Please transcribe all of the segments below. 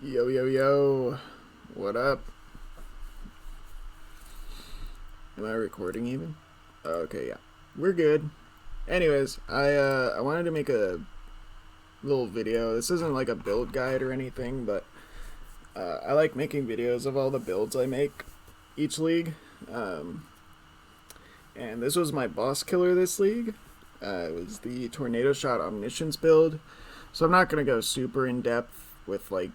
Yo, yo, yo. What up? Am I recording even? Oh, okay, yeah. We're good. Anyways, I wanted to make a little video. This isn't like a build guide or anything, but I like making videos of all the builds I make each league. Um, and this was my boss killer this league. It was the TornadoShot Omniscience build. So I'm not going to go super in depth with like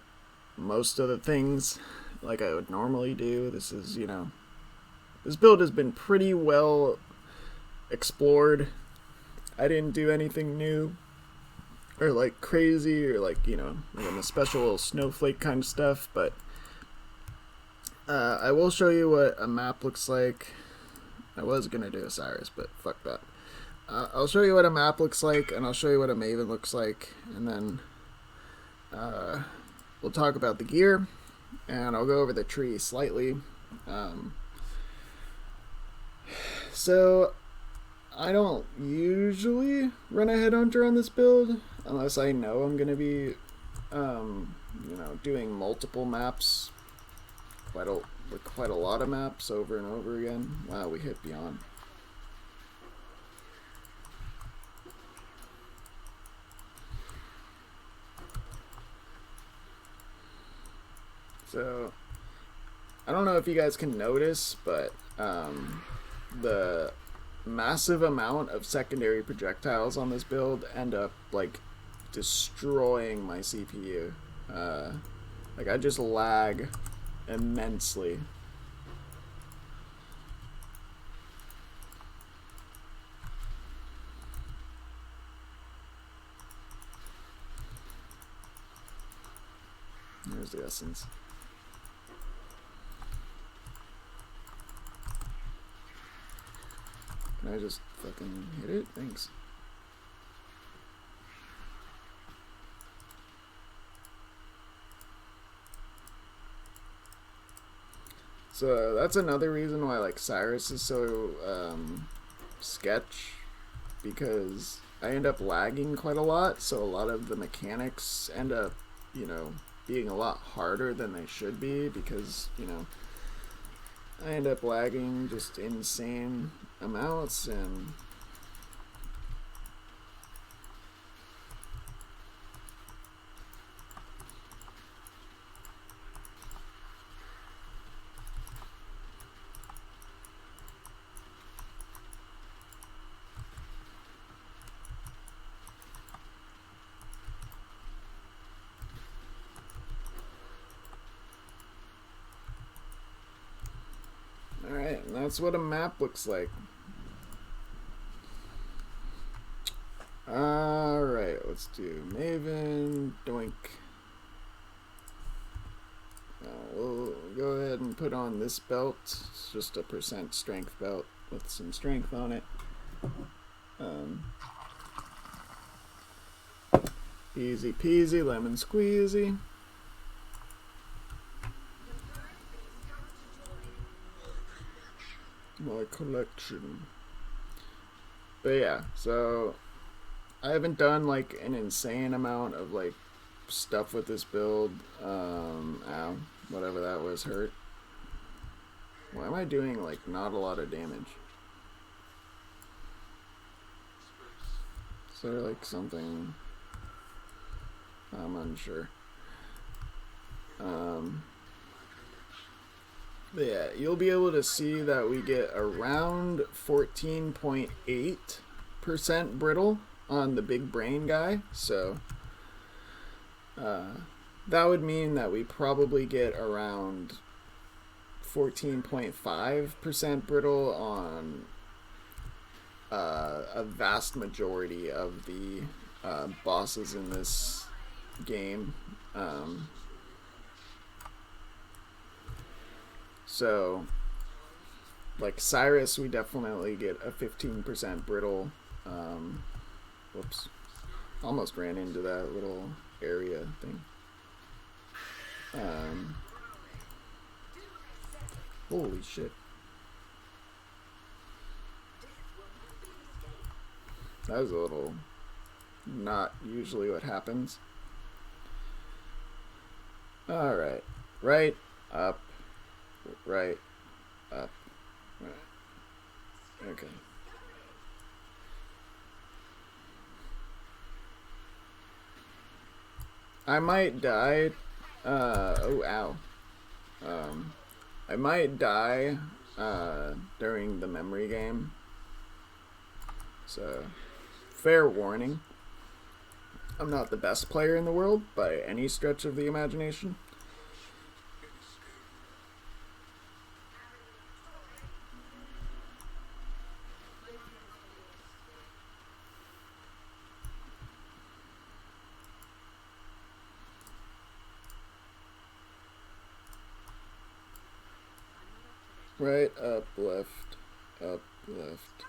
most of the things like I would normally do. This build has been pretty well explored. I didn't do anything new or like crazy or like, a special little snowflake kind of stuff, but I will show you what a map looks like. I was gonna do Osiris, but fuck that. I'll show you what a map looks like, and I'll show you what a Maven looks like, and then we'll talk about the gear, and I'll go over the tree slightly. So, I don't usually run a headhunter on this build, unless I know I'm going to be, doing multiple maps, quite a lot of maps over and over again. Wow, we hit beyond. So, I don't know if you guys can notice, but the massive amount of secondary projectiles on this build end up like destroying my CPU. Like I just lag immensely. Here's the essence. Can I just fucking hit it? Thanks. So that's another reason why like Cyrus is so sketch, because I end up lagging quite a lot, so a lot of the mechanics end up, being a lot harder than they should be, because, I end up lagging just insane amounts, and alright, and that's what a map looks like. Alright, let's do Maven, doink. We'll go ahead and put on this belt. It's just a % strength belt with some strength on it. Easy peasy, lemon squeezy. My collection. But yeah, so I haven't done like an insane amount of like stuff with this build. Ow, whatever that was hurt. Why am I doing like not a lot of damage? Is there like something? I'm unsure. But yeah, you'll be able to see that we get around 14.8% brittle on the big brain guy. So that would mean that we probably get around 14.5% brittle on a vast majority of the bosses in this game. So, like Cyrus, we definitely get a 15% brittle. Whoops. Almost ran into that little area thing. Holy shit. That was a little not usually what happens. Alright. Right, up, right, up. Right. Okay. I might die. Oh, ow. I might die during the memory game. So, fair warning. I'm not the best player in the world by any stretch of the imagination. Right, up, left, up, left.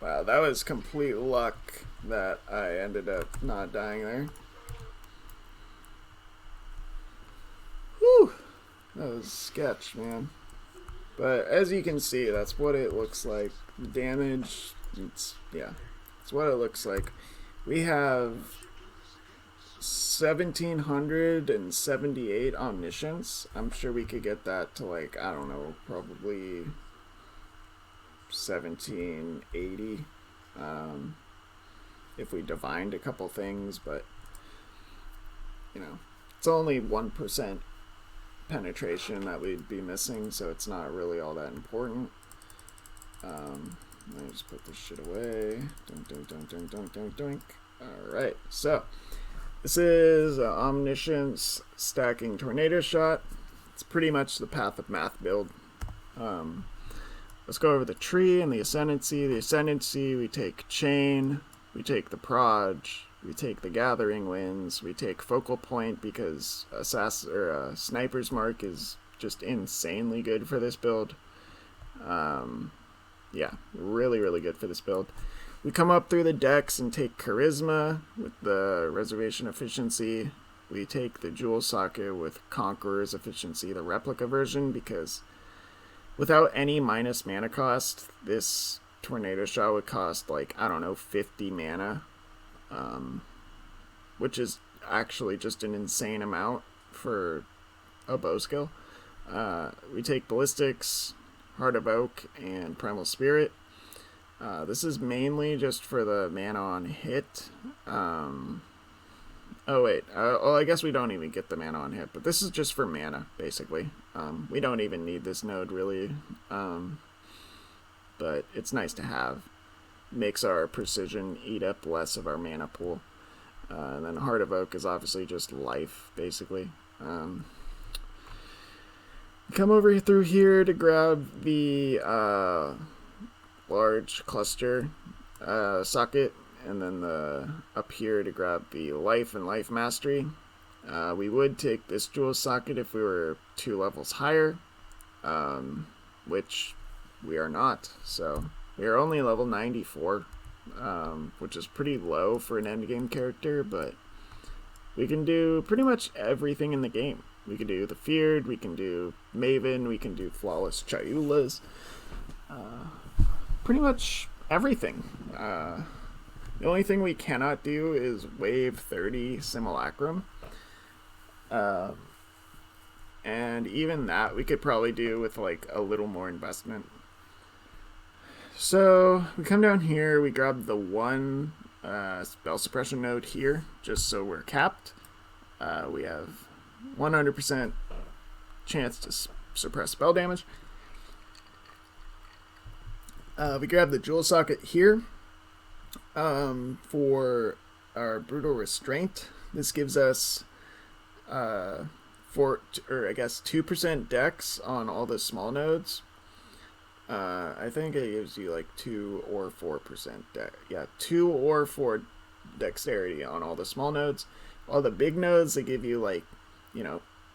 Wow, that was complete luck that I ended up not dying there. Whew! That was sketch, man. But as you can see, that's what it looks like. The damage, it's what it looks like. We have 1778 omniscience. I'm sure we could get that to, like, I don't know, probably 1780 if we divined a couple things, but you know, it's only 1% penetration that we'd be missing, so it's not really all that important. Let me just put this shit away. Dunk, dunk, dunk, dunk, dunk, dunk, dunk. Alright, so this is Omniscience stacking Tornado Shot. It's pretty much the Path of Math build. Let's go over the tree and the ascendancy. The ascendancy, we take Chain, we take the Proj, we take the Gathering Winds, we take Focal Point because Sniper's Mark is just insanely good for this build. Yeah, really, really good for this build. We come up through the decks and take Charisma with the Reservation Efficiency. We take the Jewel Socket with Conqueror's Efficiency, the replica version, because without any minus mana cost, this Tornado Shot would cost, like, I don't know, 50 mana. Which is actually just an insane amount for a bow skill. We take Ballistics, Heart of Oak, and Primal Spirit. This is mainly just for the mana on hit. Oh wait, well I guess we don't even get the mana on hit, but this is just for mana, basically. We don't even need this node, really. But it's nice to have. Makes our precision eat up less of our mana pool. And then Heart of Oak is obviously just life, basically. Come over through here to grab the large cluster socket, and then up here to grab the life and life mastery. We would take this jewel socket if we were 2 levels higher, which we are not. So we are only level 94, which is pretty low for an endgame character, but we can do pretty much everything in the game. We can do the Feared, we can do Maven, we can do Flawless Chayulas. Pretty much everything. The only thing we cannot do is Wave 30 Simulacrum. And even that we could probably do with like a little more investment. So we come down here, we grab the one spell suppression node here, just so we're capped. We have 100% chance to suppress spell damage. We grab the jewel socket here for our brutal restraint. This gives us 2% dex on all the small nodes. I think it gives you like 2 or 4% 2 or 4 dexterity on all the small nodes. All the big nodes, they give you like,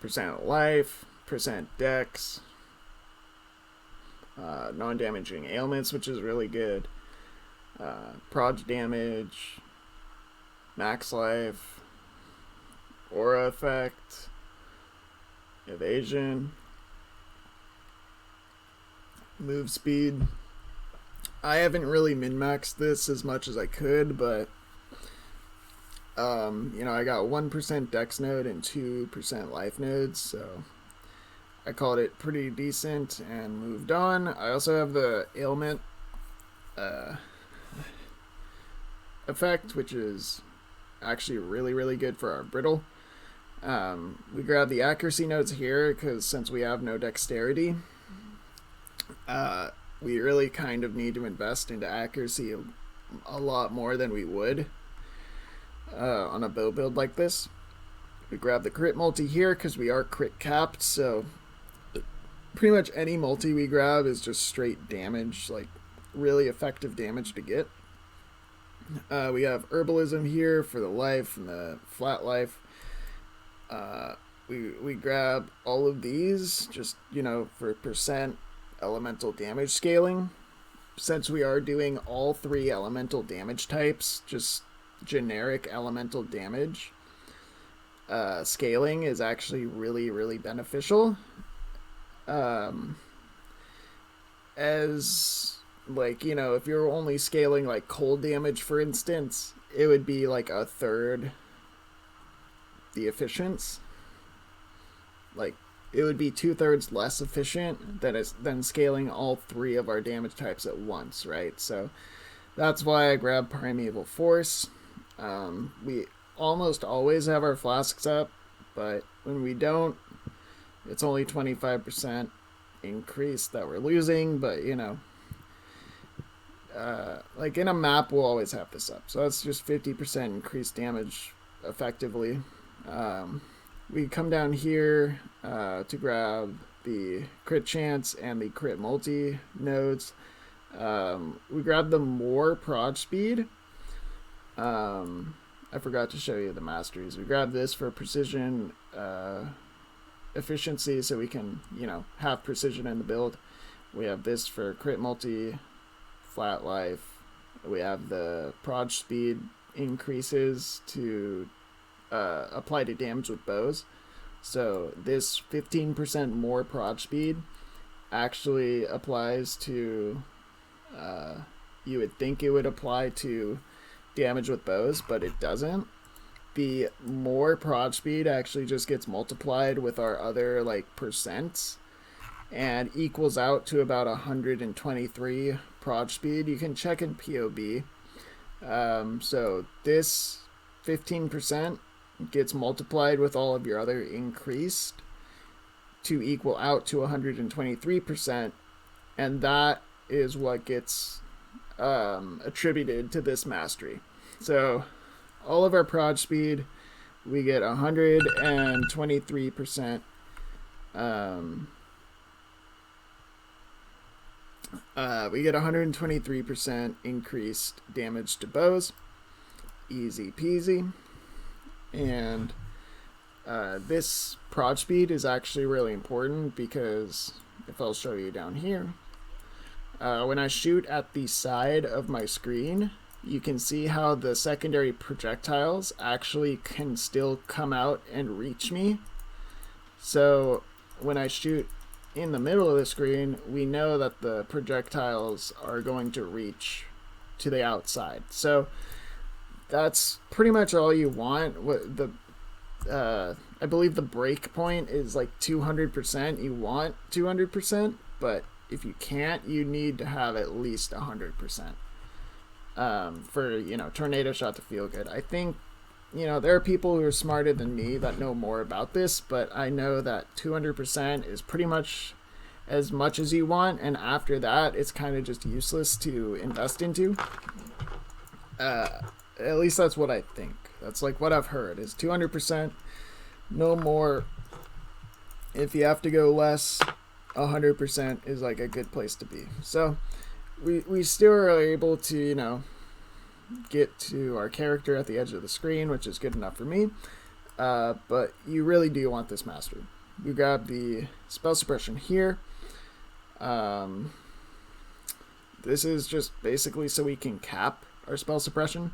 percent of life, percent dex, non-damaging ailments, which is really good, proj damage, max life, aura effect, evasion, move speed, I haven't really min-maxed this as much as I could, but you know, I got 1% dex node and 2% life nodes, so I called it pretty decent and moved on. I also have the ailment effect, which is actually really good for our brittle. We grab the accuracy nodes here because since we have no dexterity, we really kind of need to invest into accuracy a lot more than we would on a bow build like this. We grab the crit multi here because we are crit capped, so pretty much any multi we grab is just straight damage, like really effective damage to get. We have herbalism here for the life and the flat life. We grab all of these just, you know, for percent elemental damage scaling. Since we are doing all 3 elemental damage types, just generic elemental damage, scaling is actually really beneficial. As like, you know, if you're only scaling like cold damage, for instance, it would be like a third the efficiency. Like, it would be 2/3 less efficient than scaling all 3 of our damage types at once, right? So that's why I grabbed Primeval Force. We almost always have our flasks up, but when we don't, it's only 25% increase that we're losing, but you know, like in a map we'll always have this up, so that's just 50% increased damage effectively. We come down here to grab the crit chance and the crit multi nodes. We grab the more prod speed. I forgot to show you the masteries. We grab this for precision efficiency, so we can, you know, have precision in the build. We have this for crit multi, flat life. We have the prod speed increases to apply to damage with bows. So this 15% more prod speed actually applies to, you would think it would apply to damage with bows, but it doesn't. The more prod speed actually just gets multiplied with our other like percents and equals out to about 123 prod speed. You can check in POB. So this 15% gets multiplied with all of your other increased to equal out to 123%, and that is what gets attributed to this mastery. So all of our prod speed, we get 123%. We get 123% increased damage to bows. Easy peasy. And this prod speed is actually really important because if I'll show you down here, when I shoot at the side of my screen, you can see how the secondary projectiles actually can still come out and reach me. So when I shoot in the middle of the screen, we know that the projectiles are going to reach to the outside. So that's pretty much all you want. What the I believe the break point is like 200%. You want 200%, but if you can't, you need to have at least 100%. For, you know, tornado shot to feel good. I think, you know, there are people who are smarter than me that know more about this, but I know that 200% is pretty much as you want, and after that, it's kind of just useless to invest into. At least that's what I think. That's like what I've heard is 200%, no more. If you have to go less, 100% is like a good place to be. So we still are able to, you know, get to our character at the edge of the screen, which is good enough for me. But you really do want this mastery. You grab the spell suppression here. This is just basically so we can cap our spell suppression.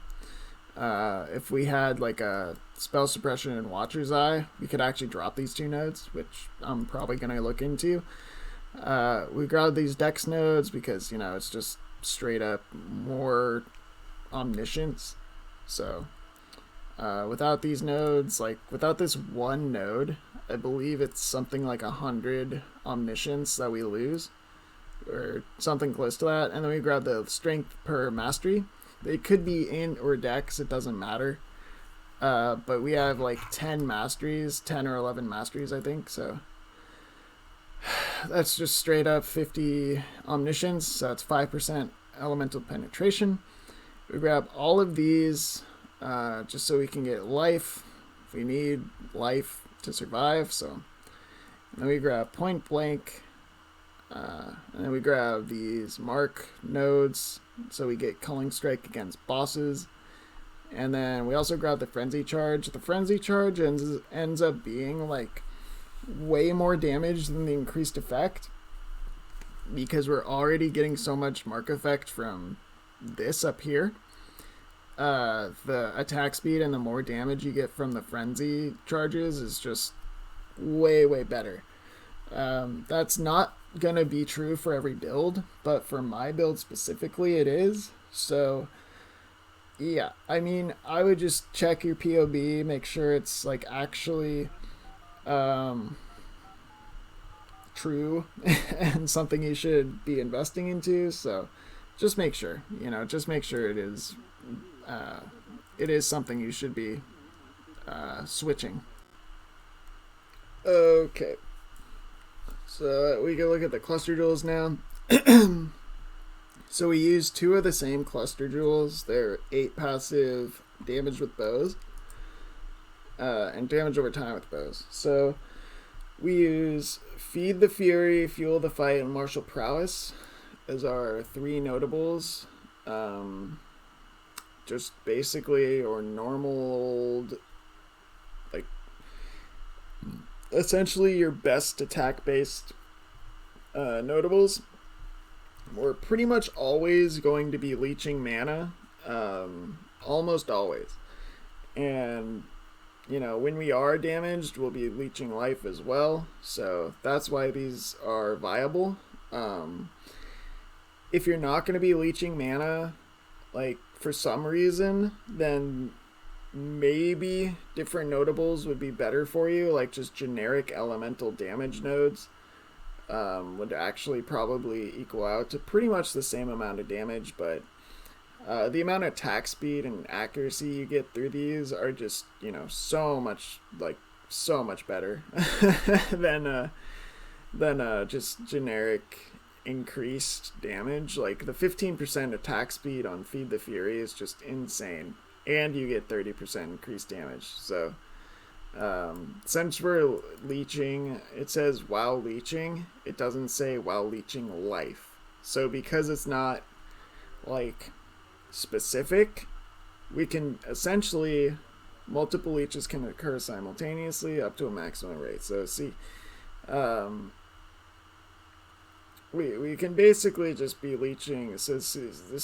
If we had like a spell suppression in Watcher's Eye, we could actually drop these 2 nodes, which I'm probably going to look into. We grabbed these dex nodes because, you know, it's just straight up more omniscience. So without these nodes, like without this one node, I believe it's something like 100 omniscience that we lose, or something close to that. And then we grab the strength per mastery. They could be int or dex, it doesn't matter. But we have like 10 masteries, 10 or 11 masteries, I think. So that's just straight up 50 omniscience. So it's 5% elemental penetration. We grab all of these just so we can get life. If we need life to survive. So and then we grab point blank. And then we grab these mark nodes so we get culling strike against bosses. And then we also grab the frenzy charge. The frenzy charge ends up being like way more damage than the increased effect, because we're already getting so much mark effect from this up here. The attack speed and the more damage you get from the frenzy charges is just way better. That's not gonna be true for every build, but for my build specifically it is. So yeah, I mean, I would just check your POB, make sure it's like actually true and something you should be investing into. So just make sure, you know, just make sure it is something you should be switching. Okay, so we can look at the cluster jewels now. So we use 2 of the same cluster jewels. They're 8 passive damage with bows, and damage over time with bows. So we use Feed the Fury, Fuel the Fight, and Martial Prowess as our 3 notables. Just basically, or normal, like, essentially your best attack-based notables. We're pretty much always going to be leeching mana, almost always. And, you know, when we are damaged, we'll be leeching life as well. So that's why these are viable. If you're not going to be leeching mana, like, for some reason, then maybe different notables would be better for you, like just generic elemental damage nodes. Would actually probably equal out to pretty much the same amount of damage, but the amount of attack speed and accuracy you get through these are just, you know, so much better than just generic increased damage. Like the 15% attack speed on Feed the Fury is just insane, and you get 30% increased damage. So since we're leeching, it says while leeching, it doesn't say while leeching life. So because it's not like specific, we can essentially, multiple leeches can occur simultaneously up to a maximum rate. So see, we can basically just be leeching. This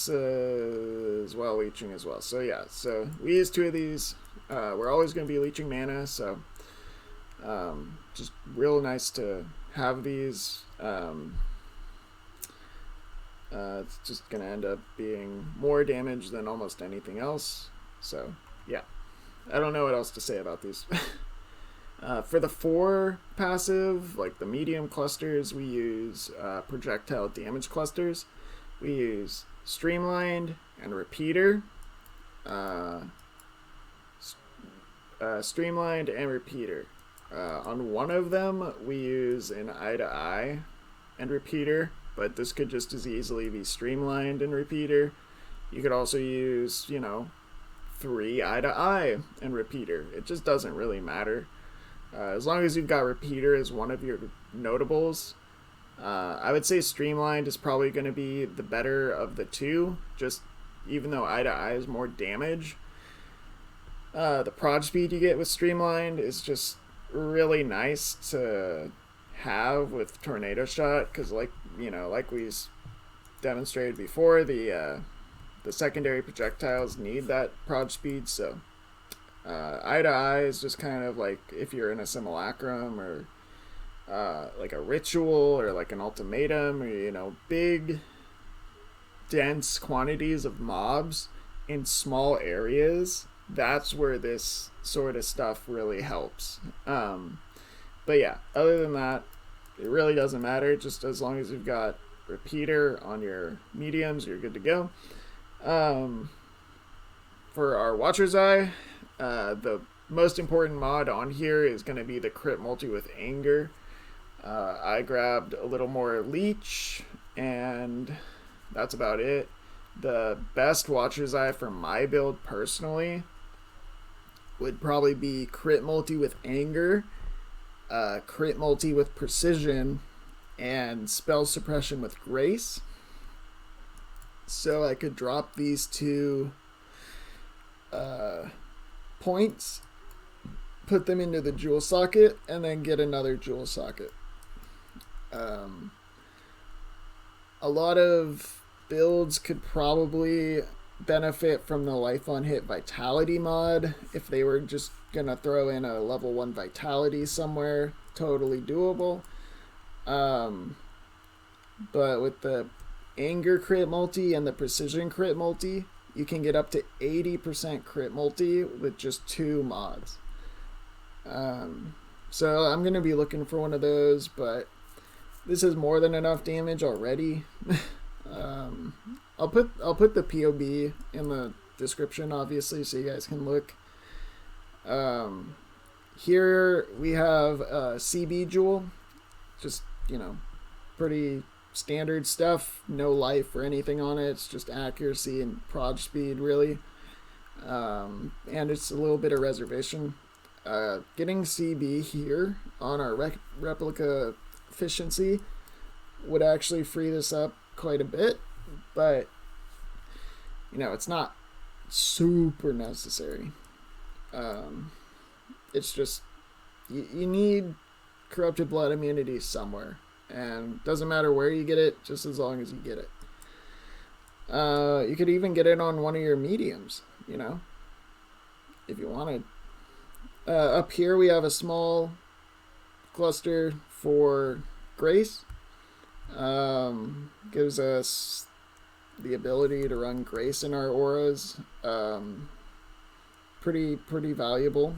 is while leeching as well. So yeah, so we use 2 of these. We're always going to be leeching mana, so just real nice to have these. It's just going to end up being more damage than almost anything else. So yeah, I don't know what else to say about these. For the 4 passive, like the medium clusters, we use projectile damage clusters. We use Streamlined and Repeater. Streamlined and Repeater. On one of them, we use an Eye to Eye and Repeater, but this could just as easily be Streamlined and Repeater. You could also use, you know, 3 Eye to Eye and Repeater. It just doesn't really matter. As long as you've got Repeater as one of your notables, I would say Streamlined is probably going to be the better of the 2, just even though Eye to Eye is more damage. The prod speed you get with Streamlined is just really nice to have with Tornado Shot, because like we demonstrated before, the secondary projectiles need that prod speed. So Eye to Eye is just kind of like if you're in a simulacrum or like a ritual or like an ultimatum, or big dense quantities of mobs in small areas, that's where this sort of stuff really helps. But yeah, other than that, it really doesn't matter. Just as long as you've got repeater on your mediums, you're good to go. For our Watcher's Eye, the most important mod on here is going to be the crit multi with anger. I grabbed a little more leech, and that's about it. The best Watcher's Eye for my build personally would probably be crit multi with anger, crit multi with precision, and spell suppression with grace. So I could drop these two points, put them into the jewel socket, and then get another jewel socket. A lot of builds could probably benefit from the life on hit vitality mod. If they were just gonna throw in a level 1 vitality somewhere, totally doable. But with the anger crit multi and the precision crit multi, you can get up to 80% crit multi with just 2 mods. So I'm gonna be looking for one of those, but this is more than enough damage already. I'll put the POB in the description, obviously, so you guys can look. Here we have a CB jewel, just pretty standard stuff, no life or anything on it. It's just accuracy and prod speed, really, and it's a little bit of reservation. Getting CB here on our replica efficiency would actually free this up quite a bit, but it's not super necessary. It's just you need corrupted blood immunity somewhere, and doesn't matter where you get it, just as long as you get it. You could even get it on one of your mediums, if you wanted. Up here we have a small cluster for grace. Gives us the ability to run grace in our auras. Pretty valuable.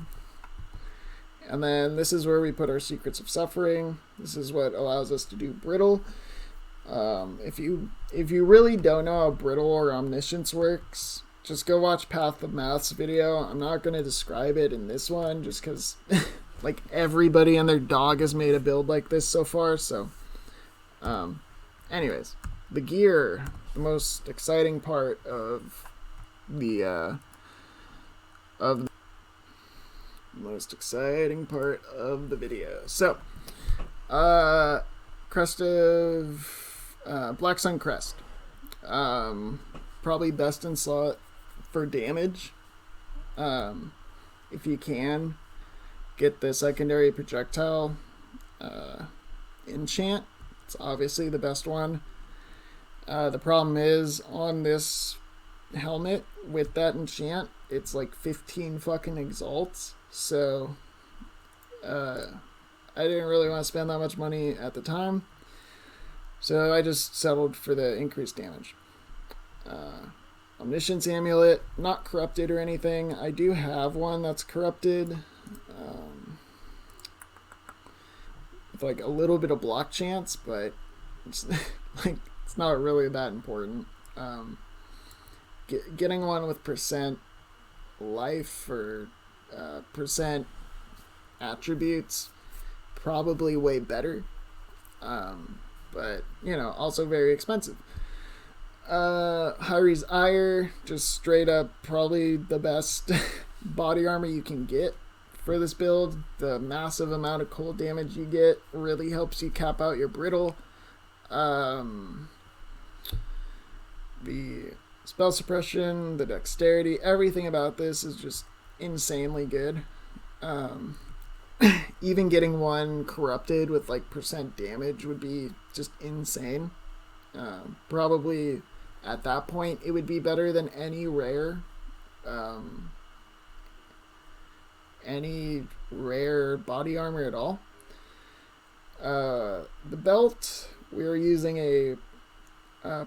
And then this is where we put our Secrets of Suffering. This is what allows us to do brittle. If you really don't know how brittle or omniscience works, just go watch Path of Math's video. I'm not going to describe it in this one just because like everybody and their dog has made a build like this so far. So anyways, the gear, the most exciting part of the video. So crest of Black Sun crest, probably best in slot for damage. If you can get the secondary projectile enchant, it's obviously the best one. The problem is on this helmet with that enchant, it's like 15 fucking exalts. So I didn't really want to spend that much money at the time, so I just settled for the increased damage. Omniscience amulet, not corrupted or anything. I do have one that's corrupted, with like a little bit of block chance, but it's like it's not really that important. Getting one with percent life or percent attributes, probably way better, but also very expensive. Hyri's Ire, just straight up probably the best body armor you can get for this build. The massive amount of cold damage you get really helps you cap out your brittle. The spell suppression, the dexterity, everything about this is just insanely good. Even getting one corrupted with like percent damage would be just insane. Probably at that point it would be better than any rare body armor at all. The belt, we were using a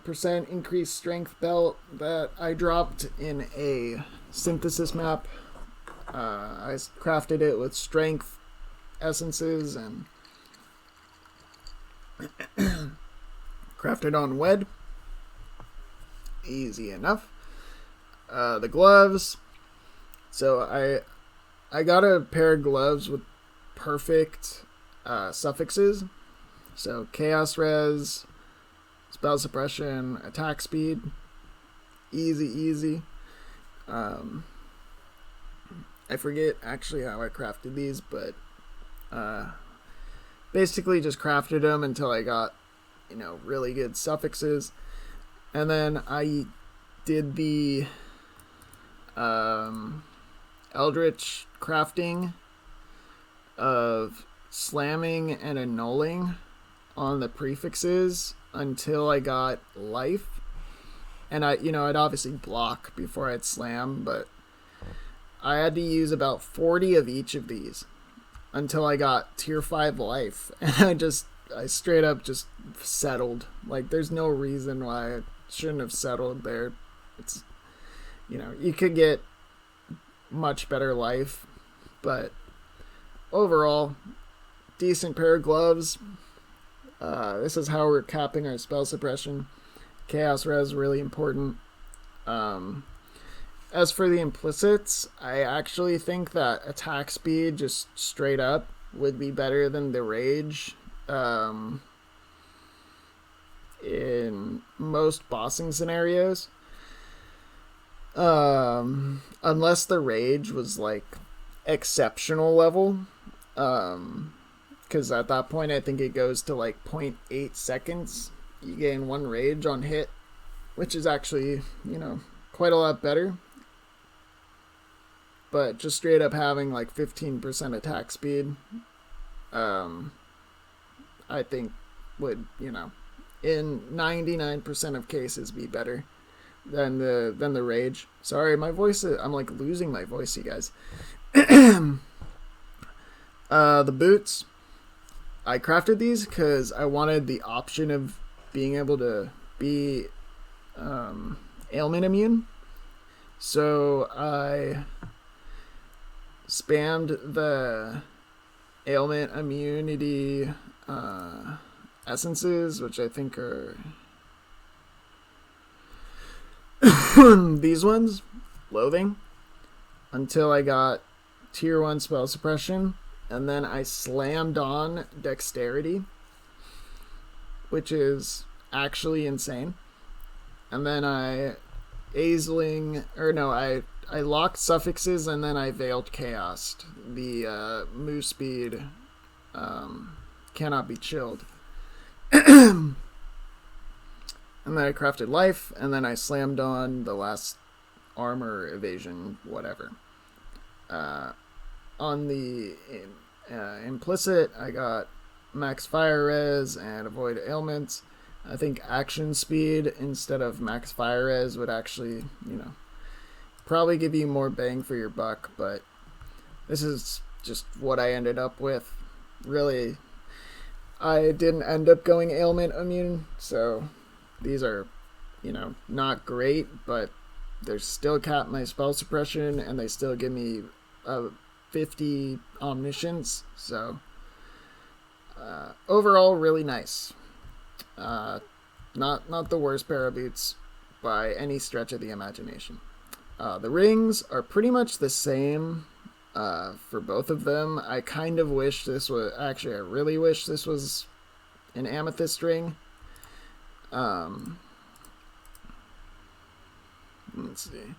percent increased strength belt that I dropped in a synthesis map. I crafted it with strength essences and crafted on wed. Easy enough. The gloves. So I got a pair of gloves with perfect suffixes. So chaos res, spell suppression, attack speed. Easy. I forget actually how I crafted these, but basically just crafted them until I got, really good suffixes. And then I did the Eldritch crafting of slamming and annulling on the prefixes until I got life. And I'd obviously block before I'd slam, but I had to use about 40 of each of these until I got tier 5 life. And I straight up just settled. Like, there's no reason why I shouldn't have settled there. It's, you could get much better life, but overall, decent pair of gloves. This is how we're capping our spell suppression. Chaos res really important. As for the implicits, I actually think that attack speed just straight up would be better than the rage in most bossing scenarios. Unless the rage was like exceptional level. Because at that point I think it goes to like 0.8 seconds. You gain 1 rage on hit, which is actually, quite a lot better. But just straight up having like 15% attack speed, I think would, in 99% of cases be better than the rage. Sorry, my voice I'm like losing my voice, you guys. The boots, I crafted these because I wanted the option of being able to be ailment immune. So I spammed the ailment immunity essences, which I think are these ones, loathing, until I got tier 1 spell suppression, and then I slammed on dexterity, which is actually insane. And then I locked suffixes, and then I veiled chaos. The move speed cannot be chilled. And then I crafted life, and then I slammed on the last armor, evasion, whatever. On the implicit, I got max fire res and avoid ailments. I think action speed instead of max fire res would actually, probably give you more bang for your buck, but this is just what I ended up with. Really, I didn't end up going ailment immune, so these are, not great, but they still cap my spell suppression, and they still give me 50 omniscience, so overall really nice. Not the worst pair of boots by any stretch of the imagination. The rings are pretty much the same for both of them. I kind of wish this was, actually I really wish this was an amethyst ring. Let's see.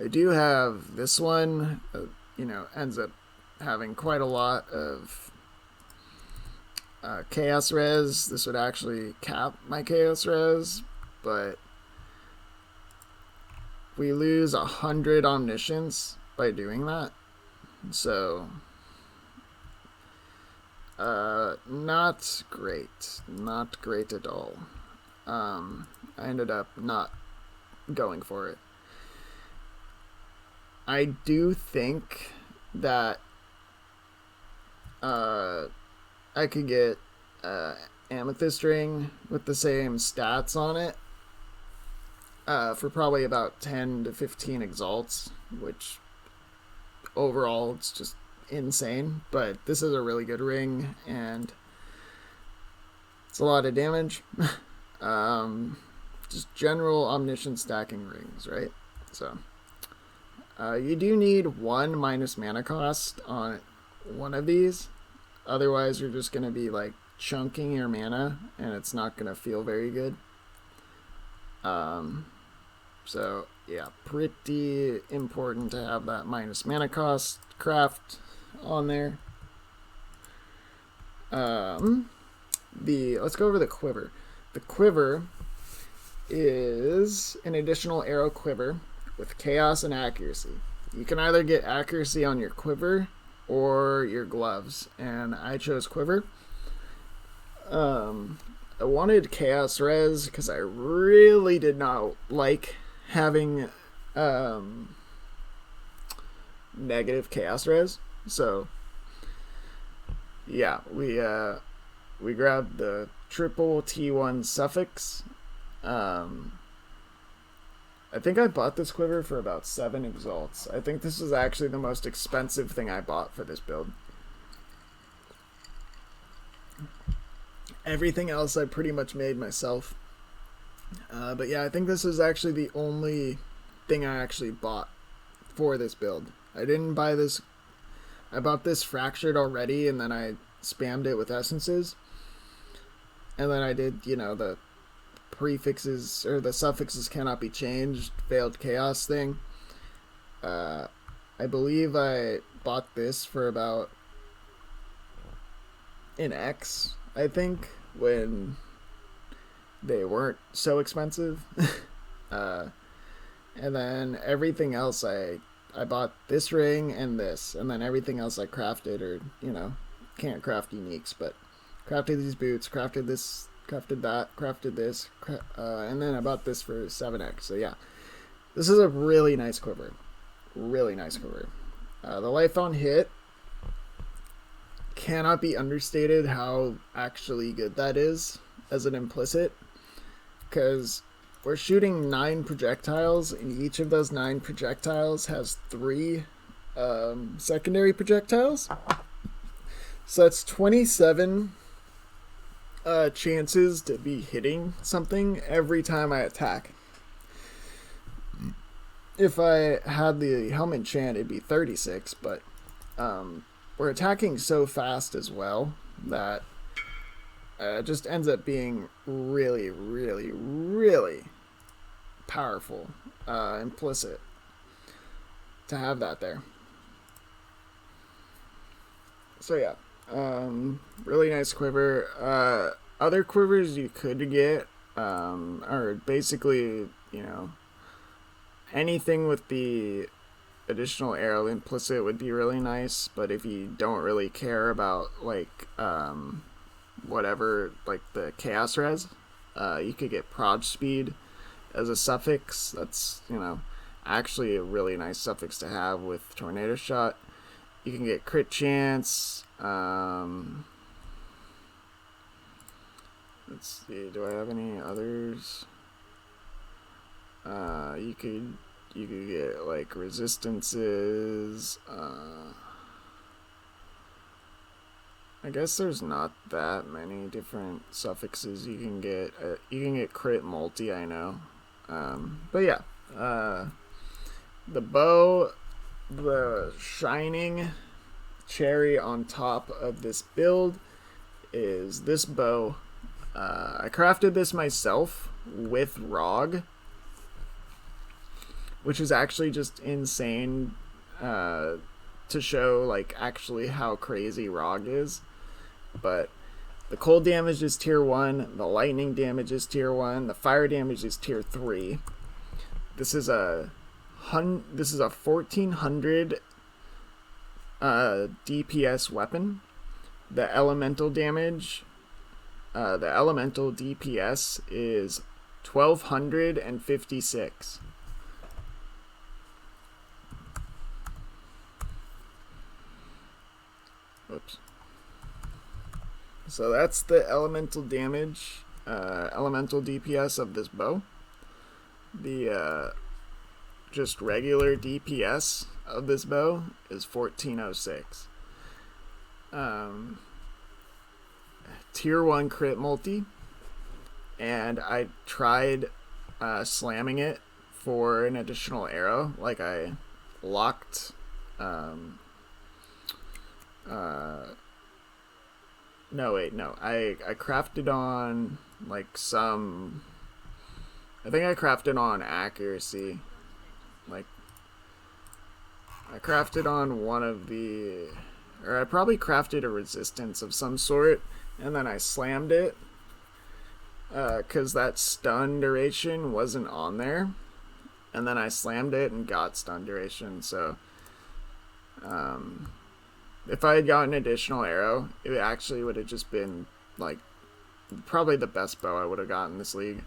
I do have this one, ends up having quite a lot of chaos res. This would actually cap my chaos res, but we lose 100 omniscience by doing that. So, not great. Not great at all. I ended up not going for it. I do think that I could get amethyst ring with the same stats on it for probably about 10 to 15 exalts, which overall it's just insane. But this is a really good ring, and it's a lot of damage. Just general omniscient stacking rings, right? So you do need 1 minus mana cost on one of these. Otherwise, you're just going to be like chunking your mana, and it's not going to feel very good. So yeah, pretty important to have that minus mana cost craft on there. Let's go over the quiver. The quiver is an additional arrow quiver with chaos and accuracy. You can either get accuracy on your quiver or your gloves, and I chose quiver. I wanted chaos res because I really did not like having negative chaos res. So yeah, we grabbed the triple T1 suffix. I think I bought this quiver for about 7 exalts. I think this is actually the most expensive thing I bought for this build. Everything else I pretty much made myself. But yeah, I think this is actually the only thing I actually bought for this build. I didn't buy this. I bought this fractured already, and then I spammed it with essences. And then I did, the prefixes or the suffixes cannot be changed, veiled chaos thing. I believe I bought this for about an X, I think, when they weren't so expensive. And then everything else I bought this ring and this, and then everything else I crafted, or can't craft uniques, but crafted these boots, crafted this, crafted that, crafted this, and then I bought this for 7x. So yeah, this is a really nice quiver. Really nice quiver. The life on hit cannot be understated how actually good that is as an implicit, because we're shooting 9 projectiles, and each of those 9 projectiles has 3 secondary projectiles. So that's 27 chances to be hitting something every time I attack. If I had the helmet enchant, it'd be 36, but we're attacking so fast as well that it just ends up being really, really, really powerful, implicit to have that there. So yeah, really nice quiver. Other quivers you could get are basically, anything with the additional arrow implicit would be really nice, but if you don't really care about whatever, like the chaos res, you could get prod speed as a suffix. That's actually a really nice suffix to have with tornado shot. You can get crit chance. Let's see, do I have any others? You could get like resistances. I guess there's not that many different suffixes you can get. You can get crit multi, I know. But yeah, the bow, the shining cherry on top of this build is this bow. I crafted this myself with ROG, which is actually just insane to show actually how crazy ROG is. But the cold damage is tier 1, the lightning damage is tier 1, the fire damage is tier 3. This is a 1400 DPS weapon. The elemental damage, the elemental DPS is 1256. Oops. So that's the elemental damage, elemental DPS of this bow. The just regular DPS of this bow is 1406. Tier 1 crit multi, and I tried slamming it for an additional arrow. Like I locked I crafted on like some, I think I crafted on accuracy. Like I crafted on one of the, or I probably crafted a resistance of some sort, and then I slammed it because that stun duration wasn't on there, and then I slammed it and got stun duration. So if I had gotten an additional arrow, it actually would have just been like probably the best bow I would have gotten this league.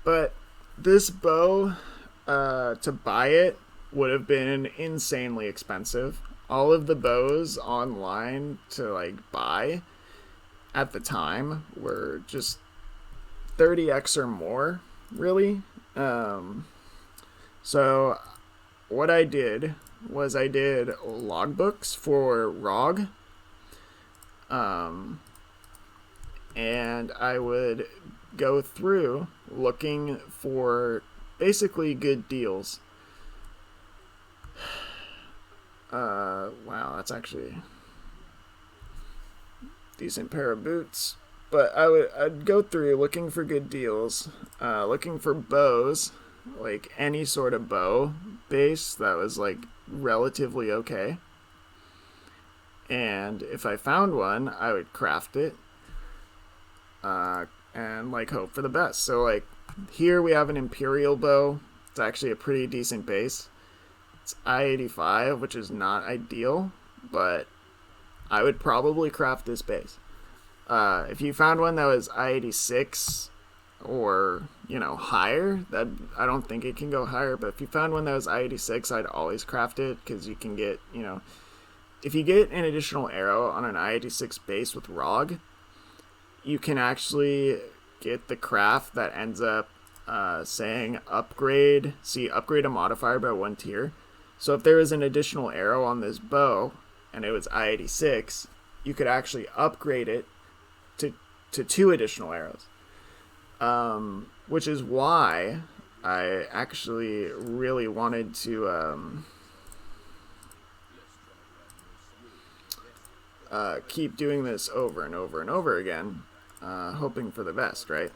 But this bow, to buy it would have been insanely expensive. All of the bows online to like buy at the time were just 30x or more, really. So what I did was I did logbooks for ROG, and I would go through looking for basically good deals. Wow, that's actually a decent pair of boots. But I'd go through looking for good deals, looking for bows, like any sort of bow base that was like relatively okay. And if I found one, I would craft it, and like hope for the best. So like here we have an Imperial bow. It's actually a pretty decent base. It's I-85, which is not ideal, but I would probably craft this base. If you found one that was I-86 or, you know, higher, that I don't think it can go higher, but if you found one that was I-86, I'd always craft it, because you can get, you know, if you get an additional arrow on an I-86 base with ROG, you can actually get the craft that ends up saying upgrade a modifier by 1 tier. So if there was an additional arrow on this bow and it was I-86, you could actually upgrade it to 2 additional arrows. Which is why I actually really wanted to keep doing this over and over and over again, hoping for the best, right?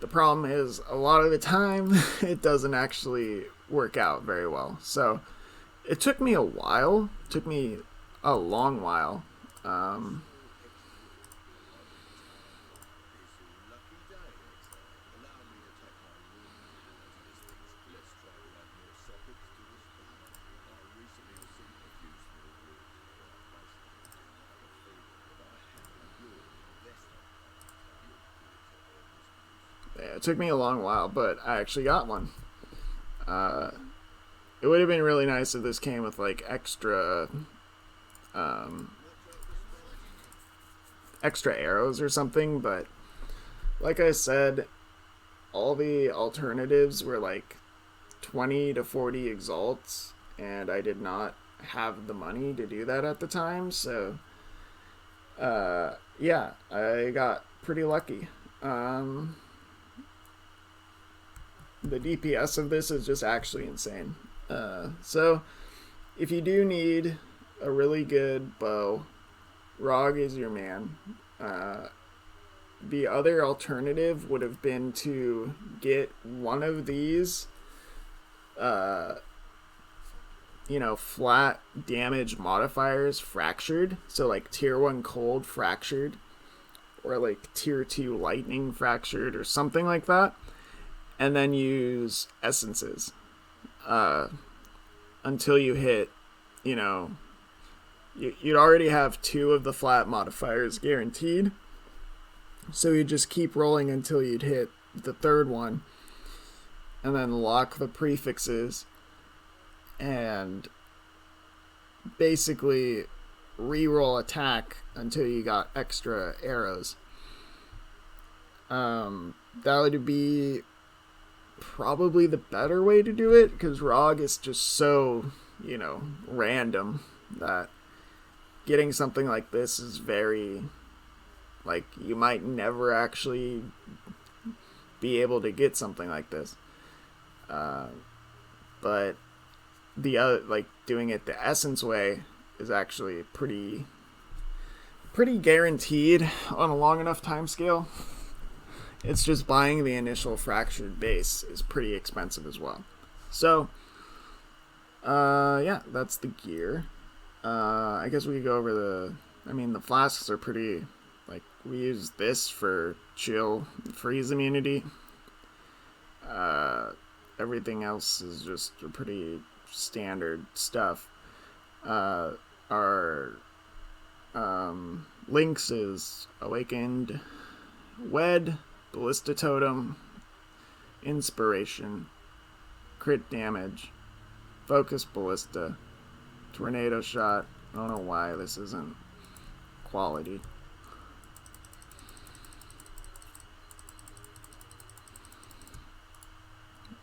The problem is a lot of the time it doesn't actually work out very well. So it took me a while, a long while. It took me a long while, but I actually got one. It would have been really nice if this came with like extra arrows or something, but like I said, all the alternatives were like 20 to 40 exalts, and I did not have the money to do that at the time, so yeah, I got pretty lucky. The DPS of this is just actually insane. So if you do need a really good bow, ROG is your man. The other alternative would have been to get one of these flat damage modifiers fractured, so like tier 1 cold fractured, or like tier 2 lightning fractured, or something like that, and then use essences until you hit, you'd already have 2 of the flat modifiers guaranteed, so you just keep rolling until you'd hit the 3rd one, and then lock the prefixes, and basically reroll attack until you got extra arrows. That would be probably the better way to do it, because ROG is just so, random that getting something like this is very, you might never actually be able to get something like this. But the other, doing it the essence way is actually pretty guaranteed on a long enough time scale. It's just buying the initial fractured base is pretty expensive as well. So, yeah, that's the gear. I guess we could go over the flasks are pretty, we use this for chill, freeze immunity. Everything else is just pretty standard stuff. Our links is Awakened, Wed, Ballista Totem, Inspiration, Crit Damage, Focus Ballista, Tornado Shot. I don't know why this isn't quality.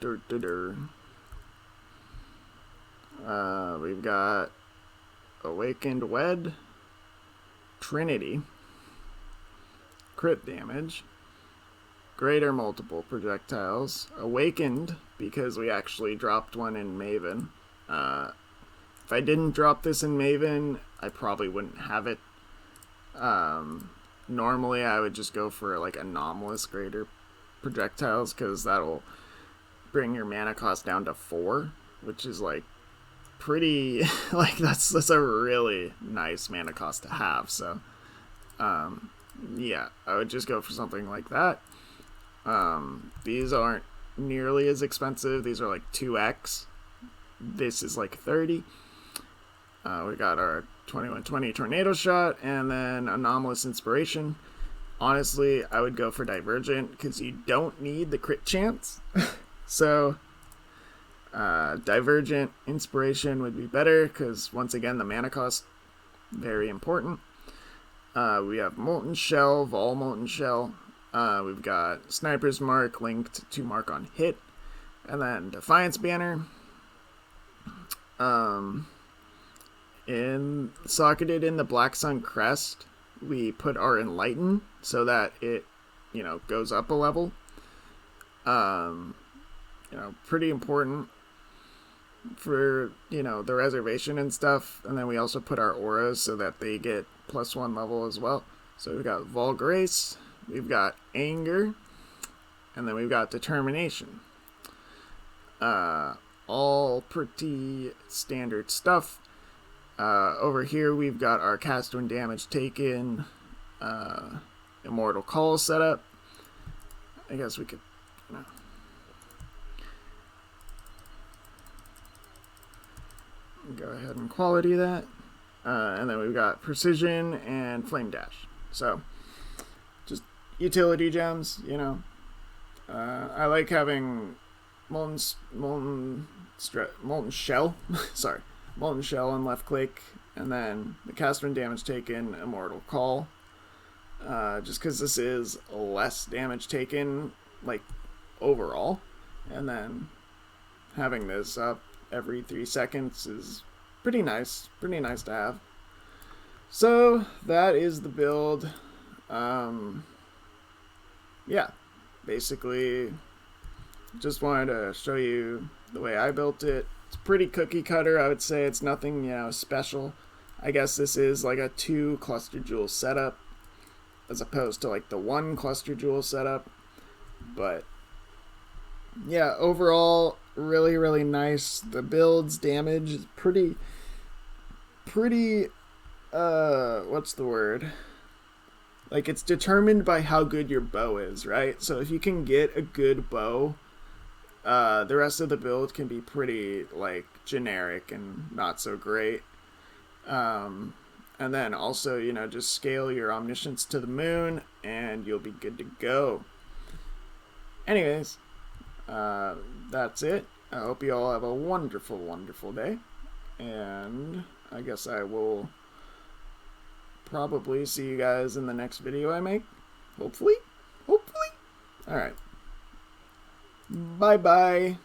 We've got Awakened Wed, Trinity, Crit Damage, Greater Multiple Projectiles, Awakened because we actually dropped one in Maven. If I didn't drop this in Maven, I probably wouldn't have it. Normally I would just go for anomalous Greater Projectiles, because that'll bring your mana cost down to 4, which is pretty that's a really nice mana cost to have. So yeah, I would just go for something like that. These aren't nearly as expensive. These are 2x. This is 30. We got our 2120 Tornado Shot, and then Anomalous Inspiration. Honestly, I would go for Divergent because you don't need the crit chance. So Divergent Inspiration would be better because, once again, the mana cost, very important. We have Molten Shell, Vol Molten Shell. We've got Sniper's Mark linked to Mark on Hit. And then Defiance Banner. Socketed in the Black Sun Crest, we put our Enlighten so that it, goes up a level. Pretty important for, the reservation and stuff. And then we also put our auras so that they get +1 level as well. So we've got Vulgarace, we've got Anger, and then we've got Determination. All pretty standard stuff. Over here we've got our cast when damage taken, Immortal Call setup. I guess we could, go ahead and quality that. And then we've got Precision and Flame Dash. So, just utility gems, I like having Molten Shell, sorry, Molten Shell on left click, and then the cast when damage taken, Immortal Call. Just because this is less damage taken, overall. And then having this up every 3 seconds is pretty nice to have. So that is the build. Yeah, basically just wanted to show you the way I built it. It's pretty cookie cutter, I would say. It's nothing, special. I guess this is a 2 cluster jewel setup as opposed to the 1 cluster jewel setup. But yeah, overall, really, really nice. The build's damage is pretty, what's the word? It's determined by how good your bow is, right? So if you can get a good bow, the rest of the build can be pretty, generic and not so great. And then also, just scale your omniscience to the moon, and you'll be good to go. Anyways, that's it. I hope you all have a wonderful, wonderful day. And I guess I will probably see you guys in the next video I make. Hopefully. Alright. Bye-bye.